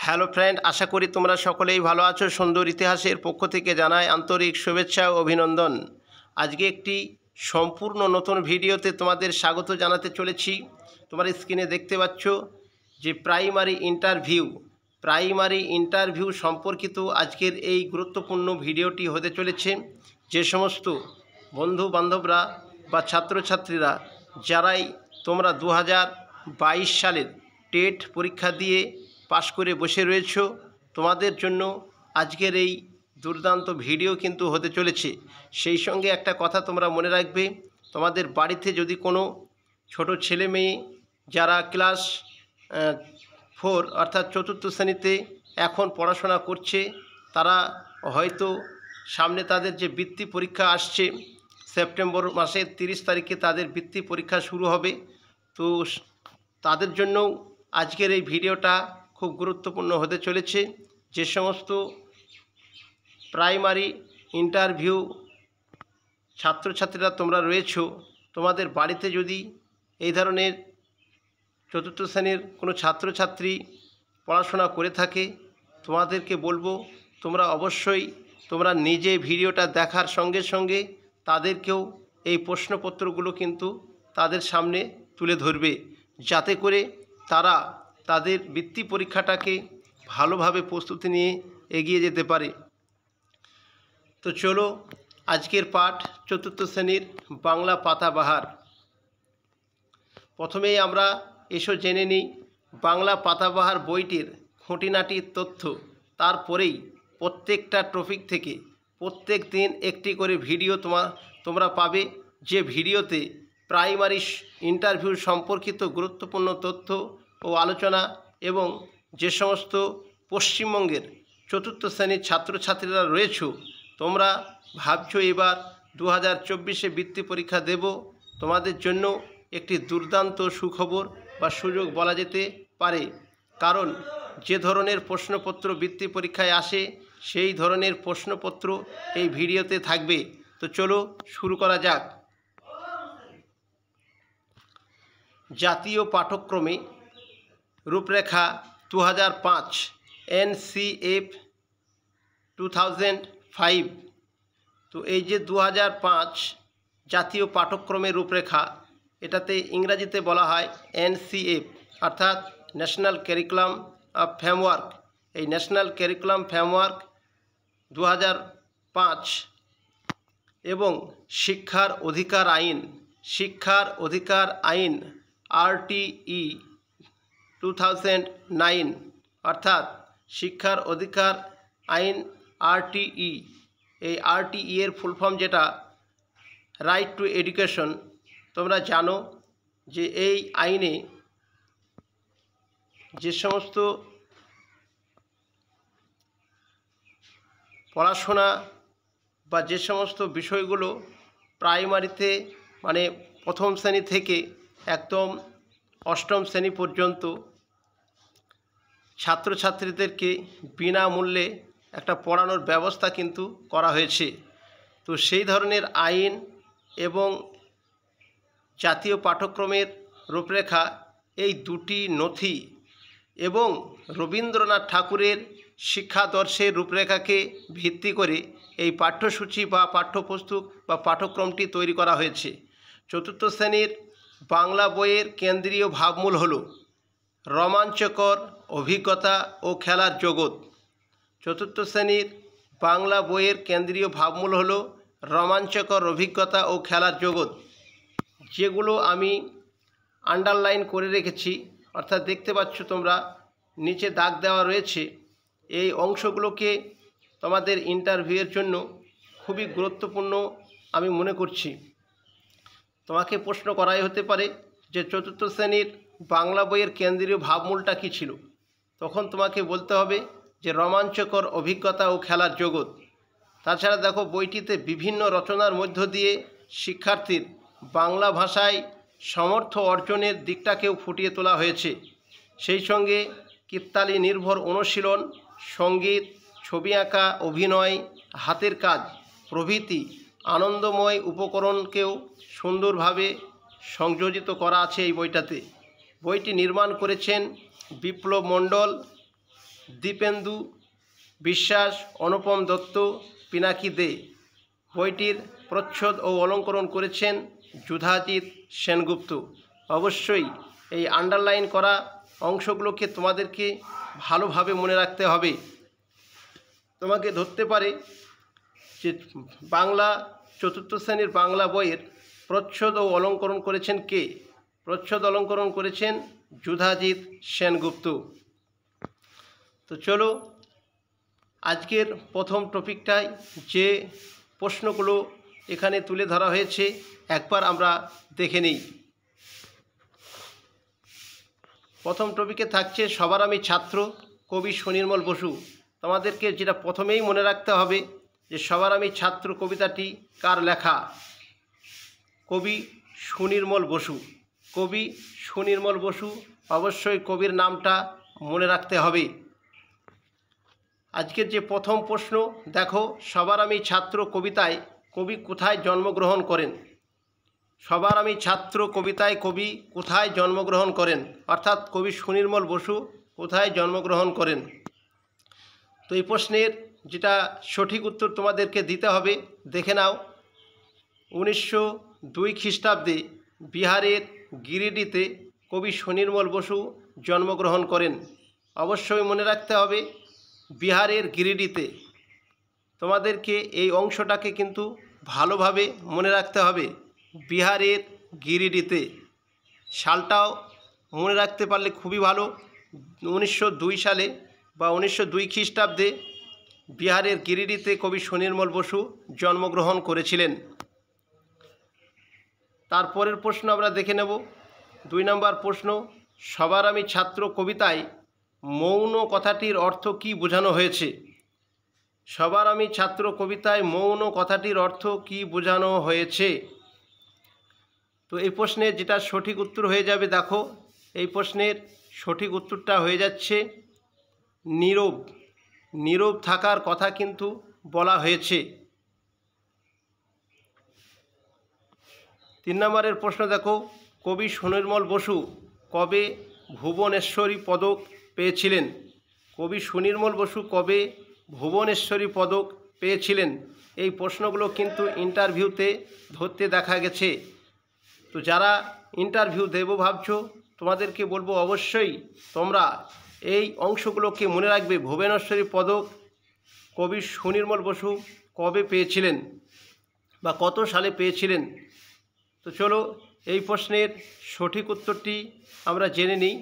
Hello friend, আশা করি তোমরা সকলেই ভালো আছো। সুন্দর ইতিহাসের পক্ষ থেকে জানাই আন্তরিক শুভেচ্ছা ও অভিনন্দন। আজকে একটি সম্পূর্ণ নতুন ভিডিওতে তোমাদের স্বাগত জানাতে চলেছি। তোমার স্ক্রিনে দেখতে পাচ্ছ যে প্রাইমারি ইন্টারভিউ সম্পর্কিত আজকের এই গুরুত্বপূর্ণ ভিডিওটি হতে চলেছে। যে সমস্ত বন্ধু বান্ধবরা বা ছাত্রছাত্রীরা যারাই তোমরা 2022 সালের টেট পরীক্ষা দিয়ে পাশ করে বসে রয়েছ, তোমাদের জন্য আজকের এই দুর্দান্ত ভিডিও কিন্তু হতে চলেছে। সেই সঙ্গে একটা কথা তোমরা মনে রাখবে, তোমাদের বাড়িতে যদি কোনো ছোট ছেলে মেয়ে যারা ক্লাস 4 অর্থাৎ চতুর্থ শ্রেণীতে এখন পড়াশোনা করছে, তারা হয়তো সামনে তাদের যে বৃত্তি পরীক্ষা আসছে, সেপ্টেম্বর মাসের 30 তারিখে তাদের বৃত্তি পরীক্ষা শুরু হবে। তো তাদের জন্য আজকের এই ভিডিওটা খুব গুরুত্বপূর্ণ হতে চলেছে। যে সমস্ত প্রাইমারি ইন্টারভিউ ছাত্রছাত্রীরা তোমরা রয়েছো, তোমাদের বাড়িতে যদি এই ধরনের চতুর্থ শ্রেণীর কোনো ছাত্রছাত্রী পড়াশোনা করে থাকে, তোমাদেরকে বলবো তোমরা অবশ্যই তোমরা নিজে ভিডিওটা দেখার সঙ্গে সঙ্গে তাদেরকেও এই প্রশ্নপত্রগুলো কিন্তু তাদের সামনে তুলে ধরবে, যাতে করে তারা তাদের বৃত্তি পরীক্ষাটাকে ভালোভাবে প্রস্তুতি নিয়ে এগিয়ে যেতে পারে। তো চলো আজকের পাঠ চতুর্থ শ্রেণীর বাংলা পাতাবাহার। প্রথমেই আমরা এসো জেনে নিই বাংলা পাতাবাহার বইটির খুঁটিনাটির তথ্য। তারপরেই প্রত্যেকটা টপিক থেকে প্রত্যেক দিন একটি করে ভিডিও তোমরা পাবে, যে ভিডিওতে প্রাইমারি ইন্টারভিউ সম্পর্কিত গুরুত্বপূর্ণ তথ্য ও আলোচনা এবং যে সমস্ত পশ্চিমবঙ্গের চতুর্থ শ্রেণীর ছাত্রছাত্রীরা রয়েছে, তোমরা ভাবছো এবার 2024-এ বৃত্তি পরীক্ষা দেব, তোমাদের জন্য একটি দুর্দান্ত সুখবর বা সুযোগ বলা যেতে পারে। কারণ যে ধরনের প্রশ্নপত্র বৃত্তি পরীক্ষায় আসে, সেই ধরনের প্রশ্নপত্র এই ভিডিওতে থাকবে। তো চলো শুরু করা যাক। জাতীয় পাঠ্যক্রমে রূপরেখা 2005 NCF 2005। তো এই যে 2005 জাতীয় পাঠ্যক্রমের রূপরেখা, এটাতে ইংরাজিতে বলা হয় NCF অর্থাৎ ন্যাশনাল কারিকুলাম অফ ফ্রেমওয়ার্ক। এই ন্যাশনাল কারিকুলাম ফ্রেমওয়ার্ক 2005 এবং শিক্ষার অধিকার আইন RTE 2009 অর্থাৎ শিক্ষার অধিকার আইন RTE। এই RTE এর ফুল ফর্ম যেটা রাইট টু এডুকেশন। তোমরা জানো যে এই আইনে যে সমস্ত পড়াশোনা বা যে সমস্ত বিষয়গুলো প্রাইমারিতে মানে প্রথম শ্রেণী থেকে একদম অষ্টম শ্রেণী পর্যন্ত ছাত্রছাত্রীদেরকে বিনামূল্যে একটা পড়ানোর ব্যবস্থা কিন্তু করা হয়েছে। তো সেই ধরনের আইন এবং জাতীয় পাঠ্যক্রমের রূপরেখা, এই দুটি নথি এবং রবীন্দ্রনাথ ঠাকুরের শিক্ষাদর্শের রূপরেখাকে ভিত্তি করে এই পাঠ্যসূচি বা পাঠ্যপুস্তক বা পাঠ্যক্রমটি তৈরি করা হয়েছে। চতুর্থ শ্রেণীর বাংলা বইয়ের কেন্দ্রীয় ভাবমূল হল রোমাঞ্চকর অভিজ্ঞতা ও খেলার জগৎ। চতুর্থ শ্রেণীর বাংলা বইয়ের কেন্দ্রীয় ভাবমূল হল রোমাঞ্চকর অভিজ্ঞতা ও খেলার জগৎ। যেগুলো আমি আন্ডারলাইন করে রেখেছি, অর্থাৎ দেখতে পাচ্ছ তোমরা নিচে দাগ দেওয়া রয়েছে, এই অংশগুলোকে তোমাদের ইন্টারভিউয়ের জন্য খুবই গুরুত্বপূর্ণ আমি মনে করছি। তোমাকে প্রশ্ন করাই হতে পারে যে চতুর্থ শ্রেণীর বাংলা বইয়ের কেন্দ্রীয় ভাবমূলটা কী ছিল। তখন তোমাকে বলতে হবে যে রোমাঞ্চকর অভিজ্ঞতা ও খেলার জগৎ। তাছাড়া দেখো, বইটিতে বিভিন্ন রচনার মধ্য দিয়ে শিক্ষার্থীর বাংলা ভাষায় সামর্থ্য অর্জনের দিকটাকেও ফুটিয়ে তোলা হয়েছে। সেই সঙ্গে কীর্তালি নির্ভর অনুশীলন, সঙ্গীত, ছবি আঁকা, অভিনয়, হাতের কাজ প্রভৃতি আনন্দময় উপকরণকেও সুন্দরভাবে সংযোজিত করা আছে এই বইটাতে। বইটি নির্মাণ করেছেন বিপ্লব মণ্ডল, দীপেন্দু বিশ্বাস, অনুপম দত্ত, পিনাকি দে। বইটির প্রচ্ছদ ও অলঙ্করণ করেছেন যুধাজিৎ সেনগুপ্ত। অবশ্যই এই আন্ডারলাইন করা অংশগুলোকে তোমাদেরকে ভালোভাবে মনে রাখতে হবে। তোমাকে ধরতে পারে যে বাংলা চতুর্থ শ্রেণীর বাংলা বইয়ের প্রচ্ছদ ও অলঙ্করণ করেছেন কে? প্রচ্ছদ অলঙ্করণ করেছেন যুধাজিৎ সেনগুপ্ত। তো চলো আজকের প্রথম টপিকটায় যে প্রশ্নগুলো এখানে তুলে ধরা হয়েছে একবার আমরা দেখে নিই। প্রথম টপিকে থাকছে সবার আমি ছাত্র, কবি সুনির্মল বসু। তোমাদেরকে যেটা প্রথমেই মনে রাখতে হবে যে সবার আমি ছাত্র কবিতাটি কার লেখা? কবি সুনির্মল বসু। কবি সুনির্মল বসু, অবশ্যই কবির নামটা মনে রাখতে হবে। আজকের যে প্রথম প্রশ্ন দেখো, সবার আমি ছাত্র কবিতায় কবি কোথায় জন্মগ্রহণ করেন? সবার আমি ছাত্র কবিতায় কবি কোথায় জন্মগ্রহণ করেন, অর্থাৎ কবি সুনির্মল বসু কোথায় জন্মগ্রহণ করেন? তো এই প্রশ্নের যেটা সঠিক উত্তর তোমাদেরকে দিতে হবে, দেখে নাও। 1902 খ্রিস্টাব্দে বিহারের গিরিডিতে কবি সুনির্মল বসু জন্মগ্রহণ করেন। অবশ্যই মনে রাখতে হবে বিহারের গিরিডিতে। তোমাদেরকে এই অংশটাকে কিন্তু ভালোভাবে মনে রাখতে হবে, বিহারের গিরিডিতে। সালটাও মনে রাখতে পারলে খুবই ভালো। 1902 সালে বা 1902 খ্রিস্টাব্দে বিহারের গিরিডিতে কবি সুনির্মল বসু জন্মগ্রহণ করেছিলেন। তারপরের প্রশ্ন আমরা দেখে নেব। 2 নম্বর প্রশ্ন, সবার আমি ছাত্র কবিতায় মৌন কথাটির অর্থ কী বোঝানো হয়েছে? সবার আমি ছাত্র কবিতায় মৌন কথাটির অর্থ কী বোঝানো হয়েছে? তো এই প্রশ্নের যেটা সঠিক উত্তর হয়ে যাবে, দেখো এই প্রশ্নের সঠিক উত্তরটা হয়ে যাচ্ছে নীরব। নীরব থাকার কথা কিন্তু বলা হয়েছে। 3 নম্বরের প্রশ্ন দেখো, কবি সুনির্মল বসু কবে ভুবনেশ্বরী পদক পেয়েছিলেন? কবি সুনির্মল বসু কবে ভুবনেশ্বরী পদক পেয়েছিলেন? এই প্রশ্নগুলো কিন্তু ইন্টারভিউতে ধরতে দেখা গেছে। তো যারা ইন্টারভিউ দেবো ভাবছো, তোমাদেরকে বলবো অবশ্যই তোমরা এই অংশগুলোকে মনে রাখবে। ভুবনেশ্বরী পদক কবি সুনির্মল বসু কবে পেয়েছিলেন বা কত সালে পেয়েছিলেন? তো চলো এই প্রশ্নের সঠিক উত্তরটি আমরা জেনে নিই।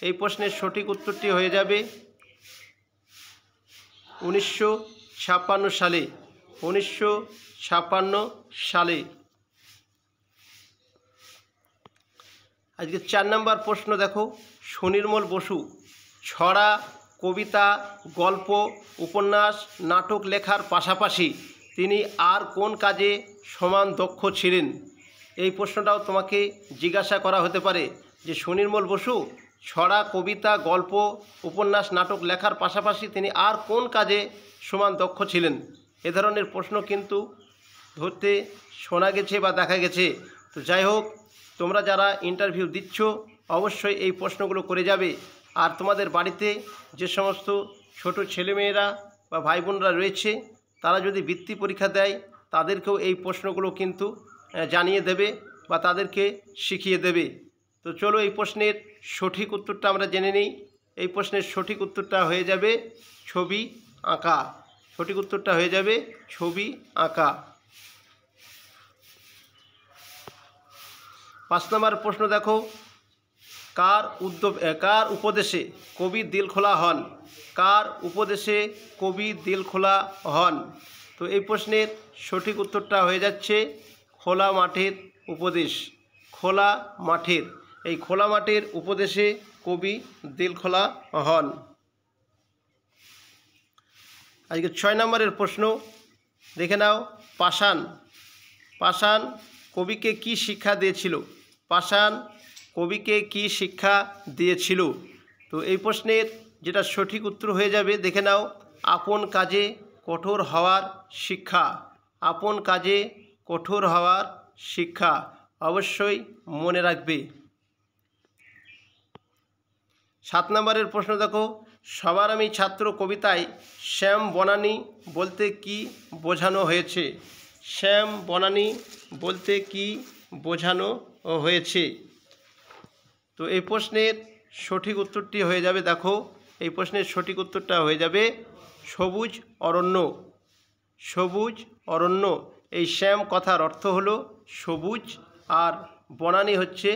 এই প্রশ্নের সঠিক উত্তরটি হয়ে যাবে 1956 সালে। 1956 সালে। আজকে 4 নম্বর প্রশ্ন দেখো, সুনির্মল বসু ছড়া, কবিতা, গল্প, উপন্যাস, নাটক লেখার পাশাপাশি তিনি আর কোন কাজে সমান দক্ষ ছিলেন? এই প্রশ্নটাও তোমাকে জিজ্ঞাসা করা হতে পারে যে সুনির্মল বসু ছড়া, কবিতা, গল্প, উপন্যাস, নাটক লেখার পাশাপাশি তিনি আর কোন কাজে সমান দক্ষ ছিলেন? এ ধরনের প্রশ্ন কিন্তু ধরতে শোনা গেছে বা দেখা গেছে। তো যাই হোক, তোমরা যারা ইন্টারভিউ দিচ্ছ অবশ্যই এই প্রশ্নগুলো করে যাবে। আর তোমাদের বাড়িতে যে সমস্ত ছোট ছেলেমেয়েরা বা ভাই বোনরা রয়েছে তারা যদি বৃত্তি পরীক্ষা দেয় তাদেরকেও এই প্রশ্নগুলো কিন্তু জানিয়ে দেবে বা তাদেরকে শিখিয়ে দেবে। তো চলো এই প্রশ্নের সঠিক উত্তরটা আমরা জেনে নিই। এই প্রশ্নের সঠিক উত্তরটা হয়ে যাবে ছবি আঁকা। সঠিক উত্তরটা হয়ে যাবে ছবি আঁকা। 5 নম্বর প্রশ্ন দেখো, কার উপদেশে কবি দিলখোলা হন? কার উপদেশে কবি দিলখোলা হন? তো এই প্রশ্নের সঠিক উত্তরটা হয়ে যাচ্ছে খোলা মাঠের উপদেশ। খোলা মাঠের, এই খোলা মাঠের উপদেশে কবি দিলখোলা হন। আজকে 6 নম্বরের প্রশ্ন দেখে নাও, পাষাণ। পাষাণ কবিকে কি শিক্ষা দিয়েছিল? পাষাণ কবিকে কি শিক্ষা দিয়েছিল? তো এই প্রশ্নের যেটা সঠিক উত্তর হয়ে যাবে, দেখে নাও, আপন কাজে কঠোর হওয়ার শিক্ষা। আপন কাজে কঠোর হওয়ার শিক্ষা অবশ্যই মনে রাখবে। 7 নম্বরের প্রশ্ন দেখো, সবার আমি ছাত্র কবিতায় শ্যাম বনানী বলতে কি বোঝানো হয়েছে? শ্যাম বনানী বলতে কি বোঝানো হয়েছে? তো এই প্রশ্নের সঠিক উত্তরটি হয়ে যাবে, দেখো এই প্রশ্নের সঠিক উত্তরটা হয়ে যাবে সবুজ অরণ্য। সবুজ অরণ্য। এই শ্যাম কথার অর্থ হলো সবুজ, আর বনানী হচ্ছে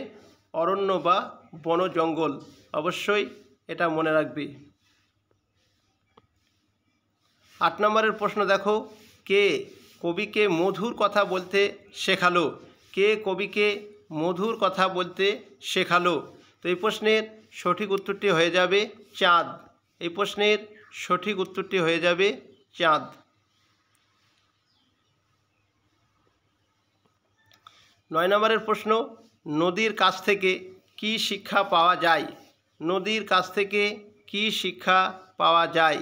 অরণ্য বা বন জঙ্গল। অবশ্যই এটা মনে রাখবে। 8 নম্বরের প্রশ্ন দেখো, কে কবিকে মধুর কথা বলতে শেখালো? কে কবিকে মধুর কথা বলতে শেখালো? তো এই প্রশ্নের সঠিক উত্তরটি হয়ে যাবে চাঁদ। এই প্রশ্নের সঠিক উত্তরটি হয়ে যাবে চাঁদ। 9 নম্বরের প্রশ্ন, নদীর কাছ থেকে কি শিক্ষা পাওয়া যায়? নদীর কাছ থেকে কি শিক্ষা পাওয়া যায়?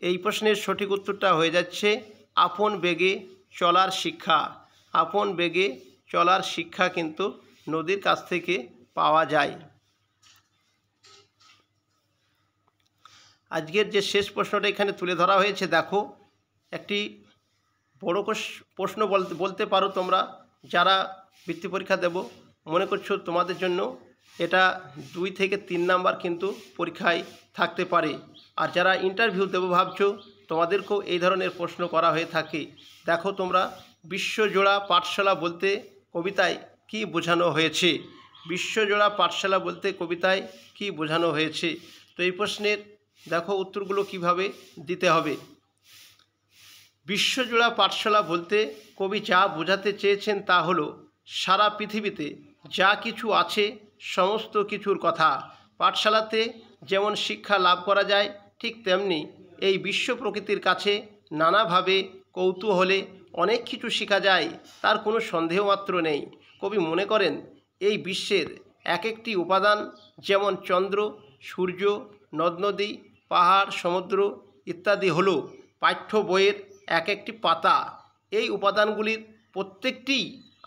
এই প্রশ্নের সঠিক উত্তরটা হয়ে যাচ্ছে আপন বেগে চলার শিক্ষা। আপন বেগে চলার শিক্ষা কিন্তু নদীর কাছ থেকে পাওয়া যায়। আজকের যে শেষ প্রশ্নটা এখানে তুলে ধরা হয়েছে, দেখো একটি বড় প্রশ্ন বলতে পারো তোমরা যারা বৃত্তি পরীক্ষা দেব মনে করছো, তোমাদের জন্য এটা 2 থেকে 3 নাম্বার কিন্তু পরীক্ষায় থাকতে পারে। আর যারা ইন্টারভিউ দেবো ভাবছো, তোমাদেরকেও এই ধরনের প্রশ্ন করা হয়ে থাকে। দেখো তোমরা, বিশ্বজোড়া পাঠশালা বলতে কবিতায় কি বোঝানো হয়েছে? বিশ্বজোড়া পাঠশালা বলতে কবিতায় কি বোঝানো হয়েছে? তো এই প্রশ্নের দেখো উত্তরগুলো কিভাবে দিতে হবে। বিশ্বজোড়া পাঠশালা বলতে কবি যা বোঝাতে চেয়েছেন তা হলো সারা পৃথিবীতে যা কিছু আছে সমস্ত কিছুর কথা। পাঠশালাতে যেমন শিক্ষা লাভ করা যায়, ঠিক তেমনি এই বিশ্ব প্রকৃতির কাছে নানাভাবে কৌতূহলে অনেক কিছু শেখা যায়, তার কোনো সন্দেহ মাত্র নেই। কবি মনে করেন এই বিশ্বের এক একটি উপাদান, যেমন চন্দ্র, সূর্য, নদ নদী, পাহাড়, সমুদ্র ইত্যাদি হলো পাঠ্য বইয়ের এক একটি পাতা। এই উপাদানগুলির প্রত্যেকটিই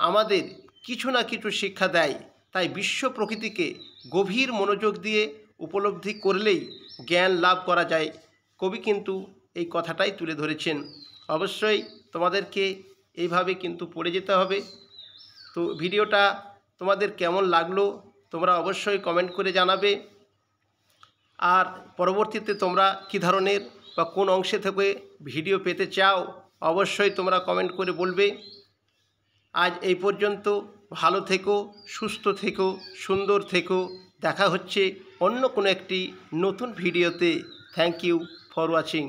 আমাদের কিছু না কিছু শিক্ষা দেয়। তাই বিশ্ব প্রকৃতিকে গভীর মনোযোগ দিয়ে উপলব্ধি করলেই জ্ঞান লাভ করা যায়। কবি কিন্তু এই কথাটাই তুলে ধরেছেন। অবশ্যই তোমাদেরকে এইভাবে কিন্তু পড়ে যেতে হবে। তো ভিডিওটা তোমাদের কেমন লাগলো তোমরা অবশ্যই কমেন্ট করে জানাবে। আর পরবর্তীতে তোমরা কী ধরনের বা কোন অংশে থেকে ভিডিও পেতে চাও অবশ্যই তোমরা কমেন্ট করে বলবে। আজ এই পর্যন্ত। ভালো থেকো, সুস্থ থেকো, সুন্দর থেকো। দেখা হচ্ছে অন্য কোনো একটি নতুন ভিডিওতে। Thank you for watching.